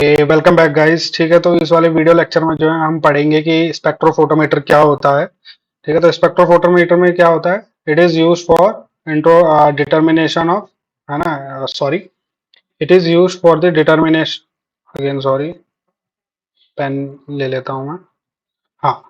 Welcome back guys. ठीक है, तो इस वाले वीडियो लेक्चर में जो है हम पढ़ेंगे कि स्पेक्ट्रोफोटोमीटर क्या होता है। ठीक है, तो स्पेक्ट्रोफोटोमीटर में क्या होता है? It is use for intro determination of, है ना, sorry, it is use for the determination, again sorry, pen ले लेता हूँ मैं। हाँ,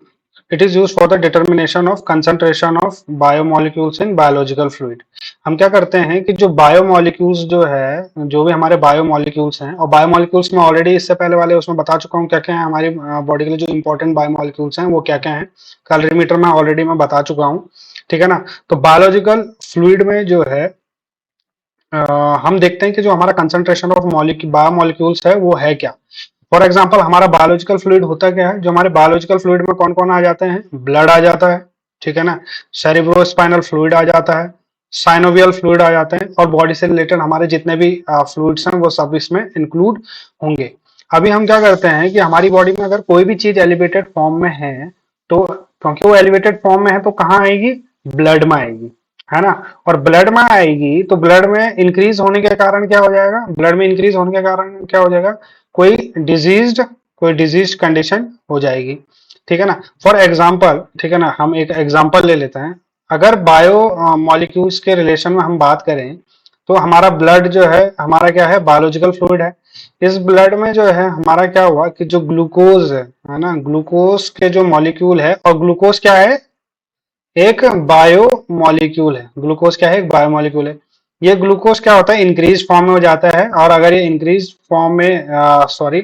it is use for the determination of concentration of biomolecules in biological fluid. हम क्या करते हैं कि जो बायोमोलिक्यूल्स जो है, जो भी हमारे बायोमोलिक्यूल्स हैं, और बायोमोलिक्यूल्स में ऑलरेडी इससे पहले वाले उसमें बता चुका हूँ क्या क्या है हमारी बॉडी के लिए जो इंपॉर्टेंट बायोमोलिक्यूल्स हैं वो क्या क्या हैं। कैलोरीमीटर में ऑलरेडी मैं बता चुका हूँ। ठीक है ना। तो बायोलॉजिकल फ्लूइड में जो है अ, हम देखते हैं कि जो हमारा कंसंट्रेशन ऑफ बायोमोलिक्यूल्स है वो है क्या। फॉर एग्जाम्पल हमारा बायोलॉजिकल फ्लूइड होता क्या है? जो हमारे बायोलॉजिकल फ्लूइड में कौन कौन आ जाते हैं? ब्लड आ जाता है, ठीक है ना, सेरिब्रोस्पाइनल फ्लूइड आ जाता है, साइनोवियल फ्लूइड आ जाते हैं, और बॉडी से रिलेटेड हमारे जितने भी फ्लूइड्स हैं वो सब इसमें इंक्लूड होंगे। अभी हम क्या करते हैं कि हमारी बॉडी में अगर कोई भी चीज एलिवेटेड फॉर्म में है, तो क्योंकि वो एलिवेटेड फॉर्म में है तो कहाँ आएगी? ब्लड में आएगी, है ना। और ब्लड में आएगी तो ब्लड में इंक्रीज होने के कारण क्या हो जाएगा? ब्लड में इंक्रीज होने के कारण क्या हो जाएगा? कोई डिजीज्ड कोई डिजीज कंडीशन हो जाएगी। ठीक है ना। फॉर एग्जाम्पल, ठीक है ना, हम एक एग्जाम्पल ले लेते हैं। अगर बायो मॉलिक्यूल्स के रिलेशन में हम बात करें तो हमारा ब्लड जो है हमारा क्या है? बायोलॉजिकल फ्लूइड है। इस ब्लड में जो है हमारा क्या हुआ कि जो ग्लूकोज है ना, ग्लूकोज के जो मॉलिक्यूल है, और ग्लूकोज क्या है? एक बायो मॉलिक्यूल है। ग्लूकोज क्या है? एक बायो मॉलिक्यूल है। ये ग्लूकोज क्या होता है? इंक्रीज फॉर्म में हो जाता है, और अगर ये इंक्रीज फॉर्म में सॉरी,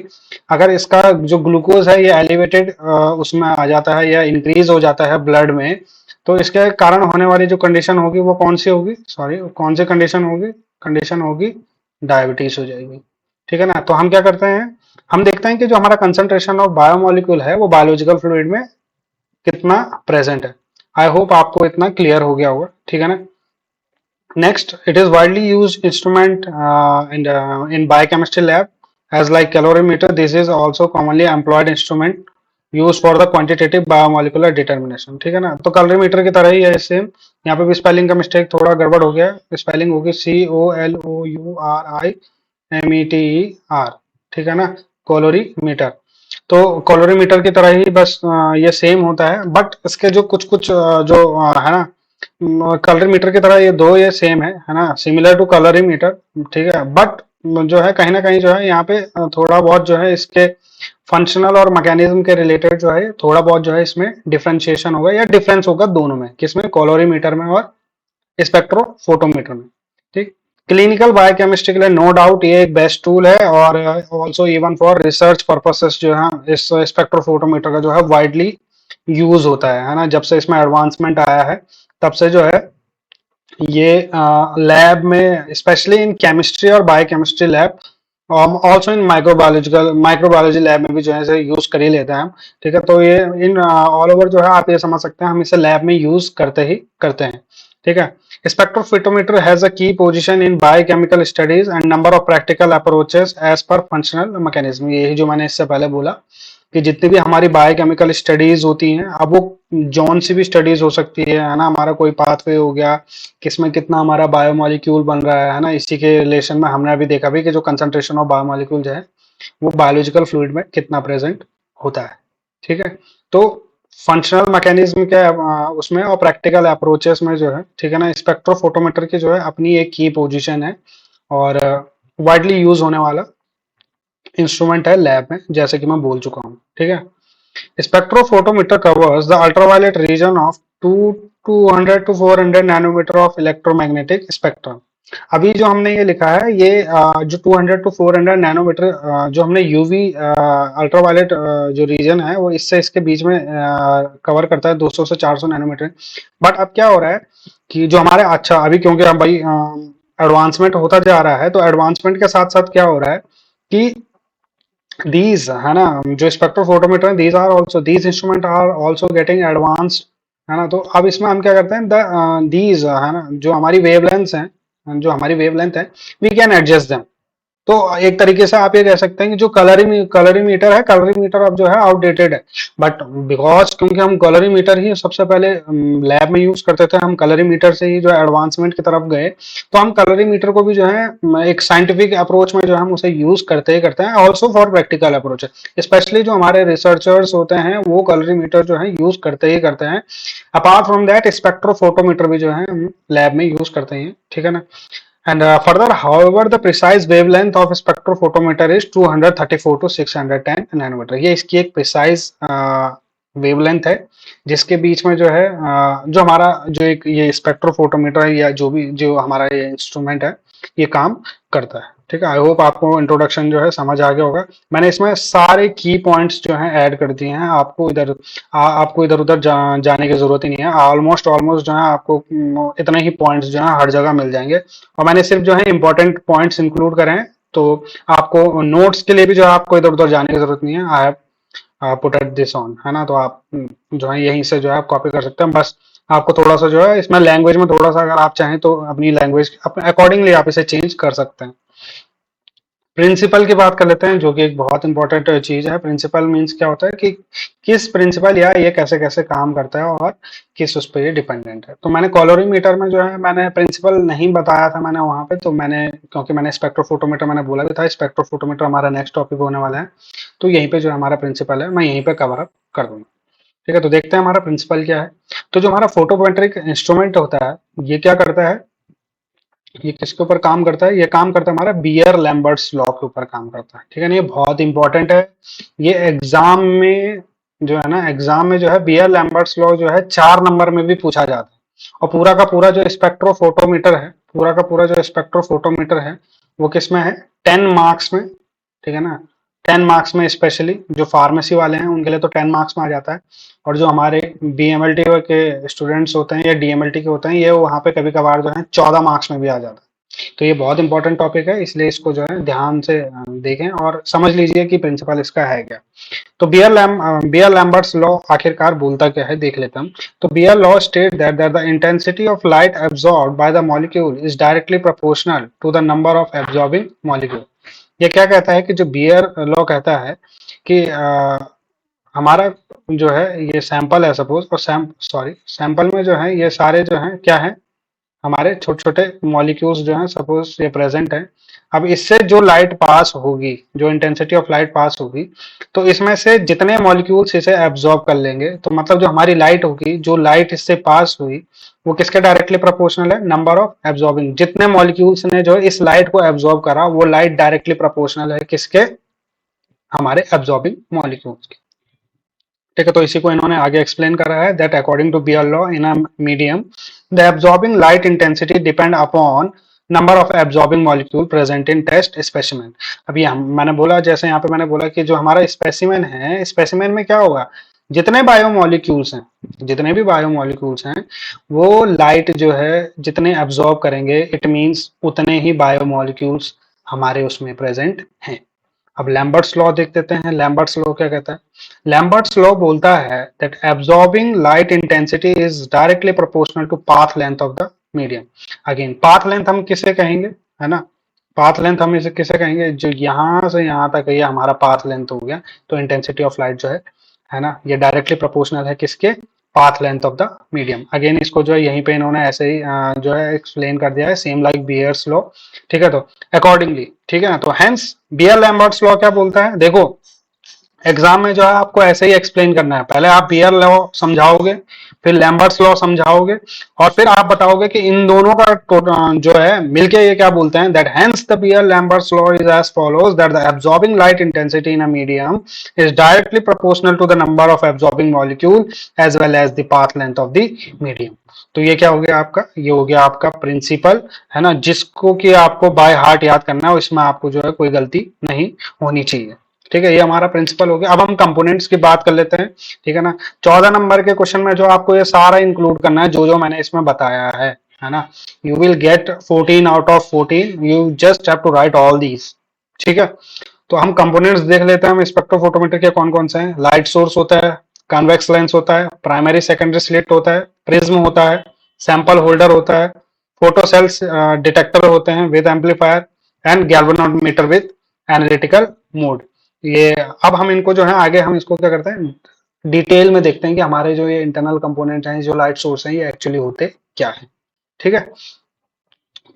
अगर इसका जो ग्लूकोज है ये एलिवेटेड उसमें आ जाता है या इंक्रीज हो जाता है ब्लड में, तो इसके कारण होने वाली जो कंडीशन होगी वो कौन सी होगी? सॉरी, कौन सी कंडीशन होगी? कंडीशन होगी डायबिटीज हो जाएगी। ठीक है ना। तो हम क्या करते हैं? हम देखते हैं कि जो हमारा कंसंट्रेशन ऑफ बायोमोलिक्यूल है वो बायोलॉजिकल फ्लूइड में कितना प्रेजेंट है। आई होप आपको इतना क्लियर हो गया होगा। ठीक है ना। Next, it is widely use instrument in biochemistry lab as like calorimeter. This is also commonly employed instrument used for the quantitative biomolecular determination. ठीक है ना। तो कैलोरीमीटर की तरह ही है सेम। यहाँ पे भी स्पेलिंग का मिस्टेक थोड़ा गड़बड़ हो गया। स्पेलिंग होगी COLOURIMETER। ठीक है ना, कैलोरीमीटर। तो कैलोरीमीटर की तरह ही बस ये सेम होता है, बट इसके जो कुछ कुछ जो है ना, कैलोरीमीटर की तरह ये दो ये सेम है ना, सिमिलर टू कैलोरीमीटर। ठीक है, बट जो है कहीं ना कहीं जो है यहाँ पे थोड़ा बहुत जो है इसके फंक्शनल और मैकेनिज्म के रिलेटेड जो है थोड़ा बहुत जो है इसमें डिफरेंशिएशन होगा या डिफरेंस होगा दोनों में, किसमें? कैलोरीमीटर में और स्पेक्ट्रोफोटोमीटर में। ठीक। क्लिनिकल बायोकेमिस्ट्री के लिए नो डाउट ये एक बेस्ट टूल है, और also even for research purposes जो है इस स्पेक्ट्रोफोटोमीटर का जो है वाइडली यूज होता है ना। जब से इसमें एडवांसमेंट आया है तब से जो है ये लैब में, स्पेशली इन केमिस्ट्री और biochemistry lab, also in microbiology lab में भी जो है यूज कर ही लेते हैं हम। ठीक है, तो ये इन ऑल ओवर जो है आप ये समझ सकते हैं हम इसे लैब में यूज करते ही करते हैं। ठीक है। Spectrophotometer has a key position in biochemical studies and number of practical approaches as per functional mechanism. यही जो मैंने इससे पहले बोला कि जितनी भी हमारी बायोकेमिकल स्टडीज होती हैं, अब वो जौन सी भी स्टडीज हो सकती है ना, हमारा कोई पाथवे हो गया, किसमें कितना हमारा बायोमोलिक्यूल बन रहा है ना, इसी के रिलेशन में हमने अभी देखा भी कि जो कंसंट्रेशन ऑफ बायोमोलिक्यूल है वो बायोलॉजिकल फ्लूइड में कितना प्रेजेंट होता है। ठीक है। तो फंक्शनल मैकेनिज्म के उसमें और प्रैक्टिकल अप्रोचेस में जो है, ठीक है ना, स्पेक्ट्रोफोटोमीटर की जो है अपनी एक की पोजीशन है, और वाइडली यूज होने वाला इंस्ट्रूमेंट है लैब में, जैसे कि मैं बोल चुका हूँ। ठीक है। Spectrophotometer covers the ultraviolet region of 200 to 400 nanometre of electromagnetic spectrum. अभी जो हमने ये लिखा है ये जो 200 to 400 नैनोमीटर जो हमने यूवी अल्ट्रावायलेट जो रीजन है वो इससे इसके बीच में कवर करता है 200 से 400 नैनोमीटर। बट अब क्या हो रहा है कि जो हमारे, अच्छा अभी क्योंकि हम भाई एडवांसमेंट होता जा रहा है, तो एडवांसमेंट के साथ साथ क्या हो रहा है कि these है ना, जो spectrophotometer these are also, these instrument are also getting advanced, है ना। तो अब इसमें हम क्या करते हैं, दीज है ना, जो हमारी वेवलेंथ है, वी कैन एडजस्ट देम। तो एक तरीके से आप ये कह सकते हैं कि जो कलरीमीटर है, कलरीमीटर अब जो है आउटडेटेड है, बट बिकॉज क्योंकि हम कलरीमीटर ही सबसे पहले लैब में यूज करते थे, हम कलरीमीटर से ही जो है एडवांसमेंट की तरफ गए, तो हम कलरीमीटर को भी जो है एक साइंटिफिक अप्रोच में जो है हम उसे यूज करते ही करते हैं, also for practical approach, specially जो हमारे रिसर्चर्स होते हैं वो कलरीमीटर जो है यूज करते ही करते हैं। अपार्ट फ्रॉम दैट स्पेक्ट्रोफोटोमीटर भी जो है हम लैब में यूज करते हैं, ठीक है ना। And further, however, the precise wavelength of spectrophotometer is 234 to 610 nanometre. ये इसकी एक प्रिसाइज वेवलेंथ है जिसके बीच में जो है जो हमारा जो एक ये स्पेक्ट्रोफोटोमीटर है या जो भी जो हमारा ये इंस्ट्रूमेंट है ये काम करता है, ठीक है। आई होप आपको इंट्रोडक्शन जो है समझ आ गया होगा। मैंने इसमें सारे की पॉइंट्स जो है ऐड कर दिए हैं, आपको इधर उधर जाने की जरूरत ही नहीं है। ऑलमोस्ट ऑलमोस्ट जो है आपको इतने ही पॉइंट्स जो है हर जगह मिल जाएंगे, और मैंने सिर्फ जो है इंपॉर्टेंट पॉइंट्स इंक्लूड करे हैं, तो आपको नोट्स के लिए भी जो है आपको इधर उधर जाने की जरूरत नहीं है। I have put at this on, है ना, तो आप जो है यहीं से जो है आप कॉपी कर सकते हैं। बस आपको थोड़ा सा जो है इसमें लैंग्वेज में थोड़ा सा अगर आप चाहें तो अपनी लैंग्वेज अपने अकॉर्डिंगली आप इसे चेंज कर सकते हैं। प्रिंसिपल की बात कर लेते हैं, जो कि एक बहुत इंपॉर्टेंट चीज है। प्रिंसिपल मींस क्या होता है कि किस प्रिंसिपल या ये कैसे कैसे काम करता है और किस उस पर ये डिपेंडेंट है। तो मैंने कॉलोरीमीटर में जो है मैंने प्रिंसिपल नहीं बताया था मैंने वहां पे, तो मैंने क्योंकि मैंने स्पेक्ट्रोफोटोमीटर मैंने बोला भी था, स्पेक्ट्रोफोटोमीटर हमारा नेक्स्ट टॉपिक होने वाला है, तो यहीं पे जो हमारा प्रिंसिपल है मैं यहीं पे कवर अप कर दूंगा, ठीक है। तो देखते हैं हमारा प्रिंसिपल क्या है। तो जो हमारा फोटोमेट्रिक इंस्ट्रूमेंट होता है ये क्या करता है, ये किसके ऊपर काम करता है, ये काम करता है हमारा बियर लैम्बर्ट्स लॉ के ऊपर काम करता है, ठीक है ना। ये बहुत इंपॉर्टेंट है, ये एग्जाम में जो है ना, एग्जाम में जो है बियर लैम्बर्ट्स लॉ जो है 4 नंबर में भी पूछा जाता है। और पूरा का पूरा जो स्पेक्ट्रोफोटोमीटर है, पूरा का पूरा जो स्पेक्ट्रोफोटोमीटर है वो किस में है, 10 मार्क्स में, ठीक है ना। 10 मार्क्स में, स्पेशली जो फार्मेसी वाले हैं उनके लिए तो 10 मार्क्स में आ जाता है, और जो हमारे बीएमएलटी के स्टूडेंट्स होते हैं या डीएमएलटी के होते हैं ये वहाँ पे कभी कभार जो है 14 मार्क्स में भी आ जाता है। तो ये बहुत इंपॉर्टेंट टॉपिक है, इसलिए इसको जो है ध्यान से देखें और समझ लीजिए कि प्रिंसिपल इसका है क्या। तो बियर लैम्बर्ट्स लॉ आखिरकार बोलता क्या है देख लेते हैं हम। तो Beer law state that the intensity of light absorbed by the molecule is directly proportional to the number of absorbing molecule. ये क्या कहता है कि जो बियर लॉ कहता है कि हमारा जो है ये सैंपल है सपोज, और सैंपल में जो है ये सारे जो है क्या है, हमारे छोटे छोटे मॉलिक्यूल्स जो हैं सपोज ये प्रेजेंट है। अब इससे जो लाइट पास होगी, जो इंटेंसिटी ऑफ लाइट पास होगी, तो इसमें से जितने मॉलिक्यूल्स इसे एब्जॉर्ब कर लेंगे, तो मतलब जो हमारी लाइट होगी, जो लाइट इससे पास हुई वो किसके डायरेक्टली प्रोपोर्शनल है, नंबर ऑफ एब्जॉर्बिंग। जितने मॉलिक्यूल्स ने जो इस लाइट को एब्जॉर्ब करा वो लाइट डायरेक्टली प्रोपोर्शनल है किसके, हमारे एब्जॉर्बिंग मॉलिक्यूल्स के, ठीक है। तो इसी को इन्होंने आगे एक्सप्लेन करा है that according to Beer law in a medium the absorbing light intensity depend upon number of absorbing molecule present in test specimen. अभी हम मैंने बोला, जैसे यहाँ पे मैंने बोला कि जो हमारा स्पेसिमेन है, स्पेसिमेन में क्या होगा, जितने बायोमोलिक्यूल्स हैं, जितने भी बायोमोलिक्यूल्स हैं वो लाइट जो है जितने एब्जॉर्ब करेंगे, इट मींस उतने ही बायोमोलिक्यूल्स हमारे उसमें प्रेजेंट हैं। अब लैम्बर्ट्स लॉ देख लेते हैं। लैम्बर्ट्स लॉ क्या कहता है, लैम्बर्ट्स लॉ बोलता है that absorbing light intensity is directly proportional to path length of the medium. Again path length हम किसे कहेंगे, है ना, पाथ लेंथ हम इसे किसे कहेंगे, जो यहां से यहां तक ये हमारा पाथ लेंथ हो गया, तो इंटेंसिटी ऑफ लाइट जो है ना, ये डायरेक्टली प्रोपोर्शनल है किसके, path length of the medium. Again इसको जो है यहीं पे इन्होंने ऐसे ही जो है एक्सप्लेन कर दिया है, सेम लाइक बियर्स लॉ, ठीक है। तो अकॉर्डिंगली, ठीक है ना, तो हेंस बियर लैम्बर्ट्स लॉ क्या बोलता है, देखो एग्जाम में जो है आपको ऐसे ही एक्सप्लेन करना है, पहले आप बियर लॉ समझाओगे, फिर लैम्बर्ट्स लॉ समझाओगे, और फिर आप बताओगे कि इन दोनों का जो है मिलके ये क्या बोलते हैं, that hence the Beer Lambert's law is as follows that the absorbing light intensity in a medium is directly proportional to the number of absorbing molecule as well as the path length of the medium. तो ये क्या हो गया आपका, ये हो गया आपका प्रिंसिपल, है ना, जिसको कि आपको बाय हार्ट याद करना है, इसमें आपको जो है कोई गलती नहीं होनी चाहिए, ठीक है। ये हमारा प्रिंसिपल हो गया। अब हम कंपोनेंट्स की बात कर लेते हैं, ठीक है ना। 14 नंबर के क्वेश्चन में जो आपको ये सारा इंक्लूड करना है, जो जो मैंने इसमें बताया है ना, you will get 14 out of 14, you just have to write all these, ठीक है। तो हम कंपोनेंट्स देख लेते हैं, हम स्पेक्ट्रोफोटोमीटर के कौन कौन से हैं। लाइट सोर्स होता है, कन्वेक्स लेंस होता है, प्राइमरी सेकेंडरी स्लिट होता है, प्रिज्म होता है, सैंपल होल्डर होता है, फोटो सेल्स डिटेक्टर होते हैं with amplifier, and galvanometer with analytical mode. ये अब हम इनको जो है आगे हम इसको क्या करते हैं डिटेल में देखते हैं कि हमारे जो ये इंटरनल कंपोनेंट हैं, जो लाइट सोर्स हैं, ये एक्चुअली होते क्या है। ठीक है,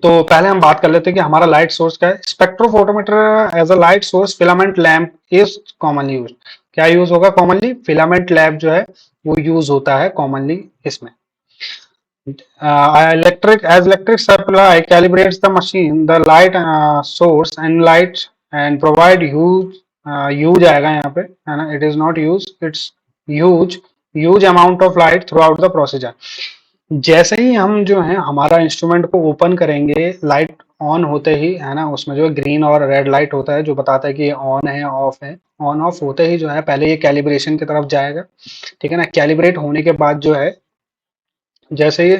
तो पहले हम बात कर लेते हैं कि हमारा लाइट सोर्स क्या है। Spectrophotometer as a light source filament lamp is commonly use. क्या यूज होगा कॉमनली? फिलामेंट लैंप जो है वो यूज होता है कॉमनली इसमें। electric supply calibrates the machine, the light source and light and provide huge आएगा यहाँ पे, है ना, it is not use, it's huge amount of light throughout the procedure। जैसे ही हम जो है हमारा इंस्ट्रूमेंट को ओपन करेंगे, लाइट ऑन होते ही, है ना, उसमें जो है ग्रीन और रेड लाइट होता है जो बताता है कि ये ऑन है ऑफ है। ऑन ऑफ होते ही जो है पहले ये कैलिब्रेशन की तरफ जाएगा, ठीक है ना। कैलिब्रेट होने के बाद जो है जैसे ही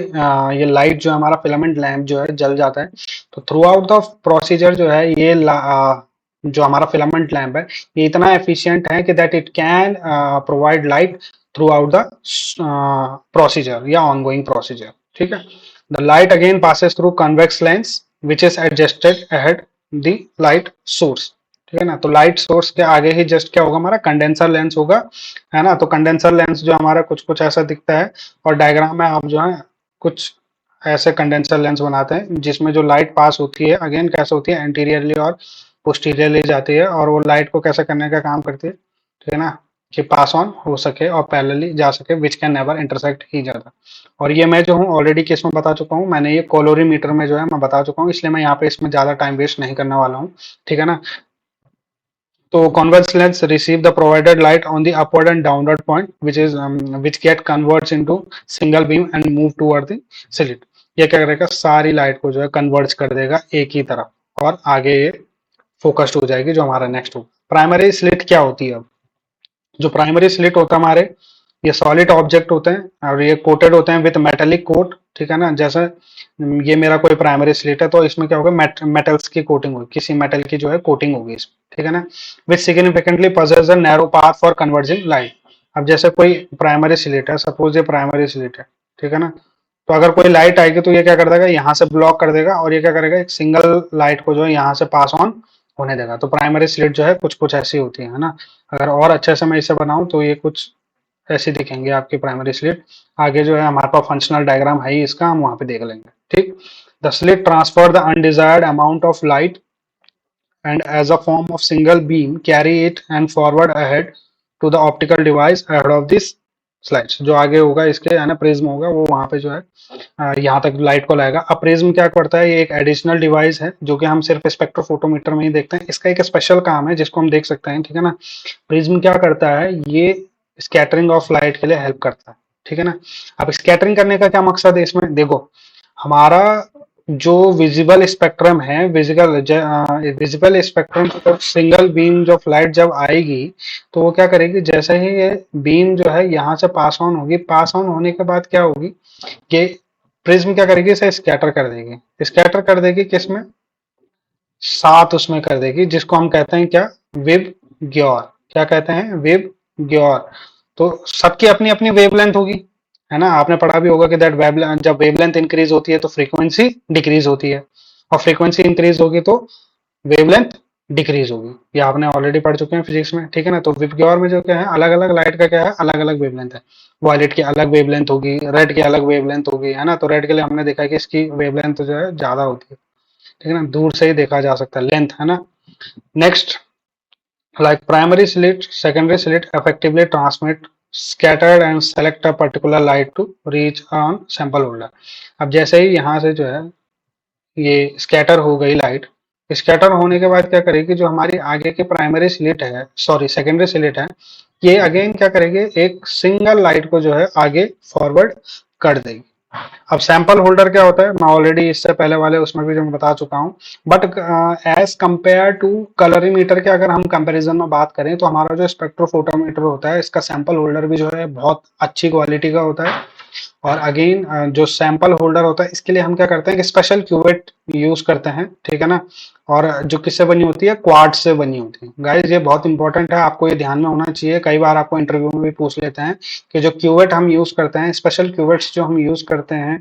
ये लाइट जो है हमारा फिलामेंट लैंप जो है जल जाता है, तो थ्रू आउट द प्रोसीजर जो है ये जो हमारा फिलामेंट लैंप है ये इतना एफिशिएंट है कि that it can provide light through out the procedure या ऑनगोइंग प्रोसीजर। ठीक है, the light again passes through convex lens which is adjusted ahead the light source. ठीक है ना, तो लाइट सोर्स के आगे ही जस्ट क्या होगा, हमारा कंडेंसर लेंस होगा, है ना। तो कंडेंसर लेंस जो हमारा कुछ कुछ ऐसा दिखता है, और डायग्राम में आप जो है कुछ ऐसे कंडेंसर लेंस बनाते हैं जिसमें जो लाइट पास होती है अगेन कैसे होती है, एंटीरियरली और पोस्टीरियरली जाती है, और वो लाइट को कैसे करने का काम करती है, ठीक है ना, कि पास ऑन हो सके और पैरेलली जा सके, which can never intersect each other. और ये मैं जो हूँ ऑलरेडी केस में बता चुका हूँ, मैंने ये कोलोरीमीटर में जो है मैं बता चुका हूँ, इसलिए मैं यहाँ पे इसमें ज्यादा टाइम वेस्ट नहीं करने वाला हूँ। ठीक है ना, तो convex lens receive the provided light on the upward and downward point, which is which get converts into single beam and move toward the slit। ये क्या करेगा, सारी लाइट को जो है कन्वर्ट कर देगा एक ही तरफ और आगे ये फोकस्ड हो जाएगी जो हमारा नेक्स्ट हो। प्राइमरी स्लिट क्या होती है? अब जो प्राइमरी स्लिट होता है हमारे, ये सॉलिड ऑब्जेक्ट होते हैं और ये कोटेड होते हैं विथ मेटेलिक कोट। ठीक है ना, जैसे ये मेरा कोई प्राइमरी स्लिट है तो इसमें क्या होगा, मेटल्स की कोटिंग होगी, किसी मेटल की जो है कोटिंग होगी इसमें। ठीक है ना, which significantly possess a narrow path for converging light. अब जैसे कोई प्राइमरी स्लिट है, सपोज ये प्राइमरी स्लिट है, ठीक है ना, तो अगर कोई लाइट आएगी तो ये क्या कर देगा, यहाँ से ब्लॉक कर देगा और ये क्या करेगा, एक सिंगल लाइट को जो है यहाँ से पास ऑन होने देगा। तो प्राइमरी स्लिट जो है कुछ कुछ ऐसी होती है ना। अगर और अच्छे से मैं इसे बनाऊं तो ये कुछ ऐसे दिखेंगे आपकी प्राइमरी स्लिट। आगे जो है हमारे पास फंक्शनल डायग्राम है ही इसका, हम वहां पे देख लेंगे। ठीक, the slit transfer the undesired amount of light and as a form of single beam carry it and forward ahead to the optical device ahead of this slides. जो आगे होगा इसके है ना प्रिज्म होगा, वो वहां पे जो है यहाँ तक लाइट को लाएगा। अब प्रिज्म क्या करता है, ये एक एडिशनल डिवाइस है जो कि हम सिर्फ स्पेक्ट्रोफोटोमीटर में ही देखते हैं। इसका एक स्पेशल काम है जिसको हम देख सकते हैं। ठीक है ना, प्रिज्म क्या करता है, ये स्कैटरिंग ऑफ लाइट के लिए हेल्प करता है। ठीक है ना, अब स्कैटरिंग करने का क्या मकसद है इसमें, देखो हमारा जो विजिबल स्पेक्ट्रम है, विजिबल स्पेक्ट्रम पर सिंगल बीम जो लाइट जब आएगी तो वो क्या करेगी, जैसे ही ये बीम जो है यहाँ से पास ऑन होगी, पास ऑन होने के बाद क्या होगी कि प्रिज्म क्या करेगी, इसे स्कैटर कर देगी। स्कैटर कर देगी किसमें, साथ उसमें कर देगी, जिसको हम कहते हैं क्या, वेब ग्योर। क्या कहते हैं, वेब ग्योर। तो सबकी अपनी अपनी वेवलेंथ होगी, है ना। आपने पढ़ा भी होगा कि दैट जब वेवलेंथ इंक्रीज होती है तो फ्रीक्वेंसी डिक्रीज होती है, और फ्रीक्वेंसी इंक्रीज होगी तो वेवलेंथ डिक्रीज होगी। ये आपने ऑलरेडी पढ़ चुके हैं फिजिक्स में। ठीक है ना, तो विबग्योर में जो क्या है, अलग अलग लाइट का क्या है, अलग अलग वेवलेंथ है। वॉयलेट की अलग वेवलेंथ होगी, रेड की अलग वेवलेंथ होगी, है ना। तो रेड के लिए हमने देखा कि इसकी वेवलेंथ जो है ज्यादा होती है। ठीक है ना, दूर से ही देखा जा सकता है लेंथ, है ना। Next, like primary slit, secondary slit effectively transmit scattered and select a particular light to reach on sample holder। अब जैसे ही यहाँ से जो है ये स्कैटर हो गई लाइट, स्कैटर होने के बाद क्या करेगी, जो हमारी आगे की प्राइमरी स्लिट है, सॉरी सेकेंडरी स्लिट है, ये अगेन क्या करेगी, एक सिंगल लाइट को जो है आगे फॉरवर्ड कर देगी। अब सैंपल होल्डर क्या होता है, मैं ऑलरेडी इससे पहले वाले उसमें भी जो मैं बता चुका हूँ। But as compare to colorimeter के अगर हम कंपैरिजन में बात करें तो हमारा जो स्पेक्ट्रोफोटोमीटर होता है, इसका सैंपल होल्डर भी जो है बहुत अच्छी क्वालिटी का होता है। और अगेन जो सैंपल होल्डर होता है इसके लिए हम क्या करते हैं कि स्पेशल क्यूवेट यूज करते हैं, ठीक है ना। और जो किससे बनी होती है, क्वार्ट्ज से बनी होती है। गाइस ये बहुत इंपॉर्टेंट है, आपको ये ध्यान में होना चाहिए। कई बार आपको इंटरव्यू में भी पूछ लेते हैं कि जो क्यूवेट हम यूज करते हैं, स्पेशल क्यूवेट्स जो हम यूज करते हैं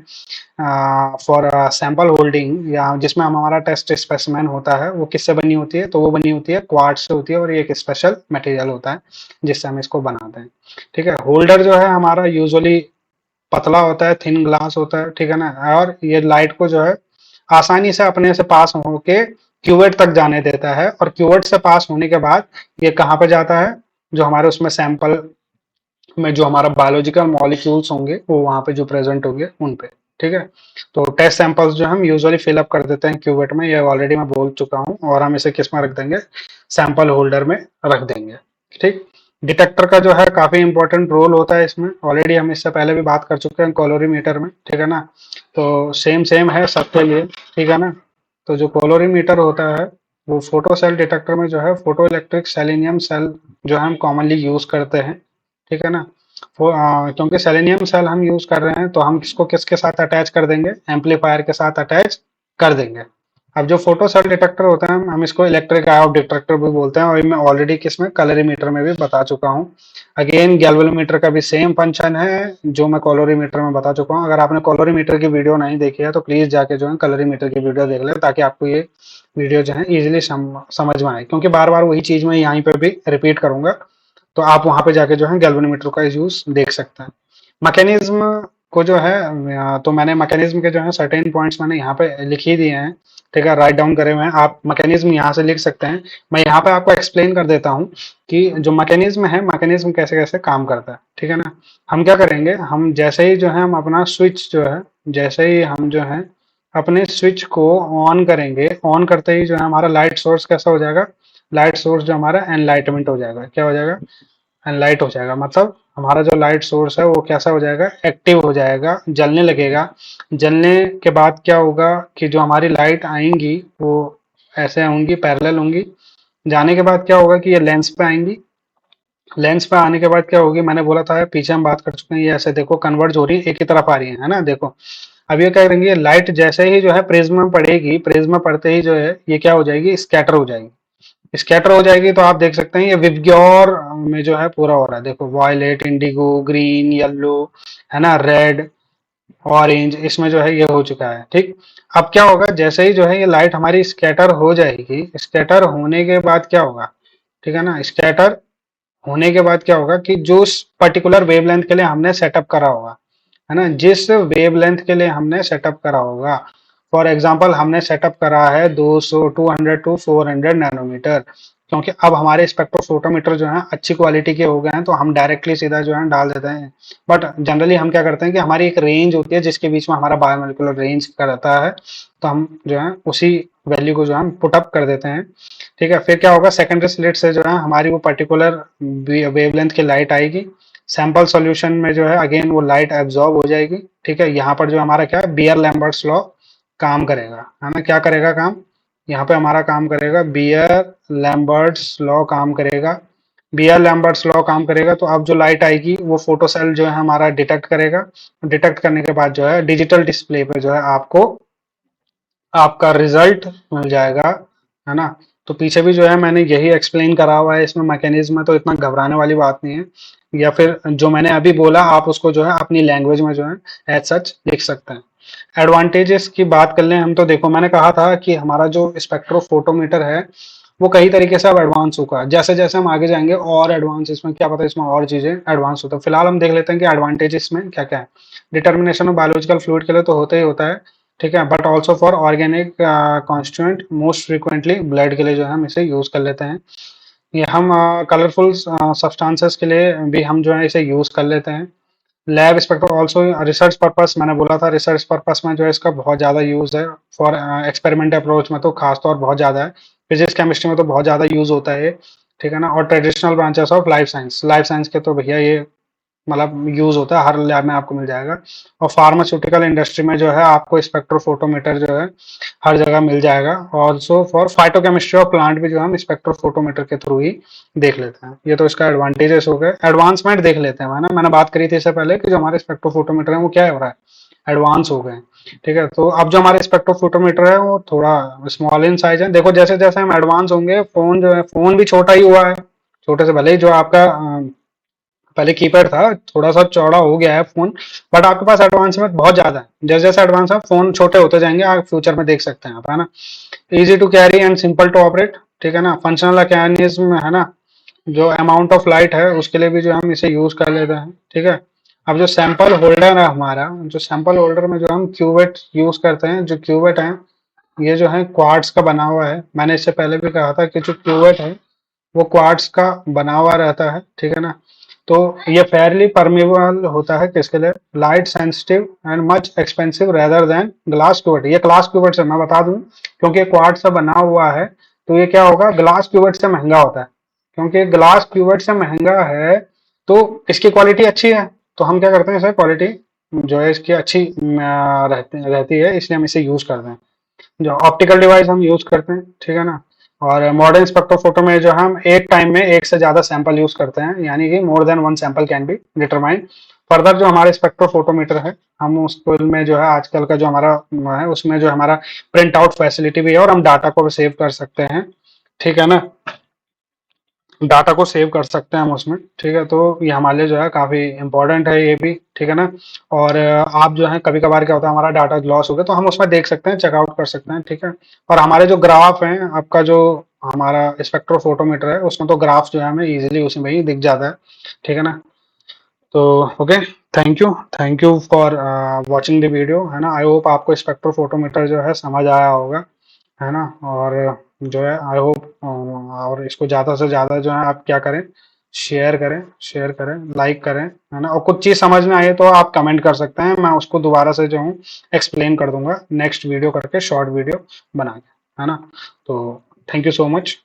फॉर सैंपल होल्डिंग, या जिसमें हमारा टेस्ट स्पेसिमेन होता है, वो किससे बनी होती है, तो वो बनी होती है क्वार्ट्ज से होती है। और ये एक स्पेशल मटेरियल होता है जिससे हम इसको बनाते हैं, ठीक है। होल्डर जो है हमारा यूजुअली पतला होता है, थिन ग्लास होता है, ठीक है ना। और ये लाइट को जो है आसानी से अपने से पास होके क्यूवेट तक जाने देता है। और क्यूवेट से पास होने के बाद ये कहाँ पे जाता है, जो हमारे उसमें सैंपल में जो हमारा बायोलॉजिकल मॉलिक्यूल्स होंगे वो वहां पे जो प्रेजेंट होंगे उन पे, ठीक है। तो टेस्ट सैंपल्स जो हम यूजुअली फिलअप कर देते हैं क्यूवेट में, ये ऑलरेडी मैं बोल चुका हूँ। और हम इसे किस में रख देंगे, सैंपल होल्डर में रख देंगे, ठीक। डिटेक्टर का जो है काफी इंपॉर्टेंट रोल होता है इसमें, ऑलरेडी हम इससे पहले भी बात कर चुके हैं कैलोरीमीटर में, ठीक है ना। तो सेम सेम है सबके लिए, ठीक है ना। तो जो कैलोरीमीटर होता है वो फोटो सेल डिटेक्टर में जो है फोटो इलेक्ट्रिक सेलेनियम सेल जो है हम कॉमनली यूज करते हैं, ठीक है ना। क्योंकि सेलेनियम सेल हम यूज कर रहे हैं तो हम इसको किसके साथ अटैच कर देंगे, एम्पलीफायर के साथ अटैच कर देंगे। अब जो फोटो सेल डिटेक्टर होता है हम इसको इलेक्ट्रिक आई ऑफ डिटेक्टर भी बोलते हैं, और मैं ऑलरेडी किसमें कैलोरीमीटर में भी बता चुका हूँ। अगेन गैल्वेनोमीटर का भी सेम फंक्शन है जो मैं कैलोरीमीटर में बता चुका हूँ। अगर आपने कैलोरीमीटर की वीडियो नहीं देखी है तो प्लीज जाके जो है कैलोरीमीटर की वीडियो देख ले, ताकि आपको ये वीडियो जो है इजिली समझ में आए, क्योंकि बार बार वही चीज मैं यहाँ पे भी रिपीट करूंगा। तो आप वहां पे जाके जो है गैल्वेनोमीटर का यूज देख सकते हैं। मैकेनिज्म को जो है तो मैंने मैकेनिज्म के जो है सर्टेन पॉइंट्स मैंने यहाँ पे लिख ही दिए हैं, ठीक है, राइट डाउन करे हुए हैं। आप मैकेनिज्म यहाँ से लिख सकते हैं। मैं यहाँ पे आपको एक्सप्लेन कर देता हूँ कि जो मैकेनिज्म है, मैकेनिज्म कैसे कैसे काम करता है, ठीक है ना। हम क्या करेंगे, हम जैसे ही जो है हम अपना स्विच जो है, जैसे ही हम जो है अपने स्विच को ऑन करेंगे, ऑन करते ही जो है हमारा लाइट सोर्स कैसा हो जाएगा, लाइट सोर्स जो हमारा एनलाइटमेंट हो जाएगा। क्या हो जाएगा, एनलाइट हो जाएगा। मतलब हमारा जो लाइट सोर्स है वो कैसा हो जाएगा, एक्टिव हो जाएगा, जलने लगेगा। जलने के बाद क्या होगा कि जो हमारी लाइट आएंगी वो ऐसे होंगी, पैरेलल होंगी। जाने के बाद क्या होगा कि ये लेंस पे आएंगी। लेंस पे आने के बाद क्या होगी, मैंने बोला था पीछे हम बात कर चुके हैं, ये ऐसे देखो कन्वर्ज हो रही है, एक ही तरफ आ रही है ना, देखो। अब ये क्या करेंगे, लाइट जैसे ही जो है प्रिज्म में पड़ेगी, प्रिज्म में पड़ते ही जो है ये क्या हो जाएगी, स्कैटर हो जाएगी। स्कैटर हो जाएगी तो आप देख सकते हैं ये विबग्योर में जो है पूरा हो रहा है। देखो वायलेट, इंडिगो, ग्रीन, येलो, है ना, रेड, ऑरेंज, इसमें जो है ये हो चुका है, ठीक। अब क्या होगा, जैसे ही जो है ये लाइट हमारी स्कैटर हो जाएगी, स्कैटर होने के बाद क्या होगा, ठीक है ना, स्कैटर होने के बाद क्या होगा कि जो पर्टिकुलर वेवलेंथ के लिए हमने सेटअप करा होगा, है ना, जिस वेवलेंथ के लिए हमने सेटअप करा होगा, फॉर एग्जांपल हमने सेटअप करा है 200 200 टू 400 नैनोमीटर। क्योंकि अब हमारे स्पेक्ट्रोफोटोमीटर जो है अच्छी क्वालिटी के हो गए हैं तो हम डायरेक्टली सीधा जो है डाल देते हैं। बट जनरली हम क्या करते हैं कि हमारी एक रेंज होती है जिसके बीच में हमारा बायोमोलिकुलर रेंज का रहता है, तो हम जो है उसी वैल्यू को जो है हम पुट अप कर देते हैं, ठीक है। फिर क्या होगा, सेकेंडरी स्लिट से जो है हमारी वो पर्टिकुलर वेवलेंथ की लाइट आएगी। सैंपल सॉल्यूशन में जो है अगेन वो लाइट एब्जॉर्ब हो जाएगी, ठीक है। यहाँ पर जो हमारा क्या है, बियर लैम्बर्ट्स लॉ काम करेगा, है ना। क्या करेगा काम, यहाँ पे हमारा काम करेगा बियर लैम्बर्ट्स लॉ काम करेगा। बियर लैम्बर्ट्स लॉ काम करेगा तो अब जो लाइट आएगी वो फोटो सेल जो है हमारा डिटेक्ट करेगा। डिटेक्ट करने के बाद जो है डिजिटल डिस्प्ले पे जो है आपको आपका रिजल्ट मिल जाएगा, है ना। तो पीछे भी जो है मैंने यही एक्सप्लेन करा हुआ है इसमें मैकेनिज्म में, तो इतना घबराने वाली बात नहीं है। या फिर जो मैंने अभी बोला आप उसको जो है अपनी लैंग्वेज में जो है एज सच लिख सकते हैं। एडवांटेजेस की बात कर लें हम, तो देखो मैंने कहा था कि हमारा जो स्पेक्ट्रोफोटोमीटर है वो कई तरीके से अब एडवांस होगा। जैसे जैसे हम आगे जाएंगे और एडवांस, इसमें क्या पता इसमें और चीजें एडवांस होता है। फिलहाल हम देख लेते हैं कि एडवांटेजेस में क्या क्या है। डिटर्मिनेशन ऑफ बायोलॉजिकल फ्लूइड के लिए तो होता ही होता है, ठीक है, but also for organic constituent most frequently blood के लिए जो है हम इसे यूज कर लेते हैं। ये हम कलरफुल सब्सटेंसेस के लिए भी हम जो है इसे यूज कर लेते हैं। Lab spectro also research purpose, मैंने बोला था रिसर्च पर्पस में जो है इसका बहुत ज़्यादा यूज़ है। फॉर एक्सपेरिमेंट अप्रोच में तो खासतौर बहुत ज़्यादा है। फिजिक्स केमिस्ट्री में तो बहुत ज़्यादा यूज़ होता है ये, ठीक है ना। और traditional branches of life science के तो भैया ये मतलब यूज होता है, हर लैब में आपको मिल जाएगा। और फार्मास्यूटिकल इंडस्ट्री में जो है आपको स्पेक्ट्रोफोटोमीटर जो है हर जगह मिल जाएगा। ऑल्सो फॉर फाइटोकेमिस्ट्री और प्लांट भी जो है हम स्पेक्ट्रोफोटोमीटर के थ्रू ही देख लेते हैं। ये तो इसका एडवांटेजेस हो गए। एडवांसमेंट देख लेते हैं, है ना, मैंने बात करी थी इससे पहले कि जो हमारे स्पेक्ट्रोफोटोमीटर है वो क्या हो रहा है, एडवांस हो गए। ठीक है, तो अब जो हमारे स्पेक्ट्रोफोटोमीटर है वो थोड़ा स्मॉल इन साइज है। देखो जैसे जैसे हम एडवांस होंगे, फोन जो है, फोन भी छोटा ही हुआ है, छोटे से भले ही जो आपका पहले कीपैड था थोड़ा सा चौड़ा हो गया है फोन, बट आपके पास एडवांसमेंट बहुत ज्यादा है। जैसे जैसे एडवांस है फोन छोटे होते जाएंगे, आप फ्यूचर में देख सकते हैं आप, है ना। Easy to carry and simple to operate, ठीक है ना। फंक्शनल मैकेनिज्म, है ना, जो अमाउंट ऑफ लाइट है उसके लिए भी जो हम इसे यूज कर लेते हैं। ठीक है, अब जो सैंपल होल्डर है हमारा, जो सैंपल होल्डर में जो हम क्यूवेट यूज करते हैं, जो क्यूवेट है ये जो है क्वार्ट्स का बना हुआ है। मैंने इससे पहले भी कहा था कि जो क्यूवेट है वो क्वार्ट्स का बना हुआ रहता है, ठीक है ना। तो ये फेयरली परमेबल होता है किसके लिए, light sensitive and much expensive rather than glass cuvette. ये ग्लास क्यूबेट से मैं बता दूं, क्योंकि क्वार्ट्स से बना हुआ है तो ये क्या होगा, ग्लास क्यूबेट से महंगा होता है। क्योंकि ग्लास क्यूबेट से महंगा है तो इसकी क्वालिटी अच्छी है, तो हम क्या करते हैं, इसे क्वालिटी जो है इसकी अच्छी रहती है, इसलिए हम इसे यूज करते हैं। जो ऑप्टिकल डिवाइस हम यूज करते हैं, ठीक है ना। और मॉडर्न स्पेक्ट्रोफोटो में जो हम एक टाइम में एक से ज्यादा सैंपल यूज करते हैं, यानी कि more than one sample can be determined. Further जो हमारे स्पेक्ट्रोफोटोमीटर है, हम उसको में जो है आजकल का जो हमारा है उसमें जो हमारा प्रिंट आउट फैसिलिटी भी है और हम डाटा को सेव कर सकते हैं, ठीक है ना। डाटा को सेव कर सकते हैं हम उसमें, ठीक है। तो ये हमारे लिए जो है काफी इंपॉर्टेंट है ये भी, ठीक है ना। और आप जो है कभी कभार क्या होता है, हमारा डाटा लॉस हो गया तो हम उसमें देख सकते हैं, चेकआउट कर सकते हैं, ठीक है। और हमारे जो ग्राफ हैं, आपका जो हमारा स्पेक्ट्रोफोटोमीटर है उसमें तो ग्राफ जो है हमें इजीली उसी में ही दिख जाता है, ठीक है ना। तो okay, thank you for watching the video, है ना। आई होप आपको स्पेक्ट्रोफोटोमीटर जो है समझ आया होगा, है ना। और जो है आई होप, और इसको ज़्यादा से ज़्यादा जो है आप क्या करें, शेयर करें, लाइक करें, है ना। और कुछ चीज़ समझ में आए तो आप कमेंट कर सकते हैं, मैं उसको दोबारा से जो हूँ एक्सप्लेन कर दूंगा नेक्स्ट वीडियो करके, शॉर्ट वीडियो बना के, है ना। तो थैंक यू सो मच।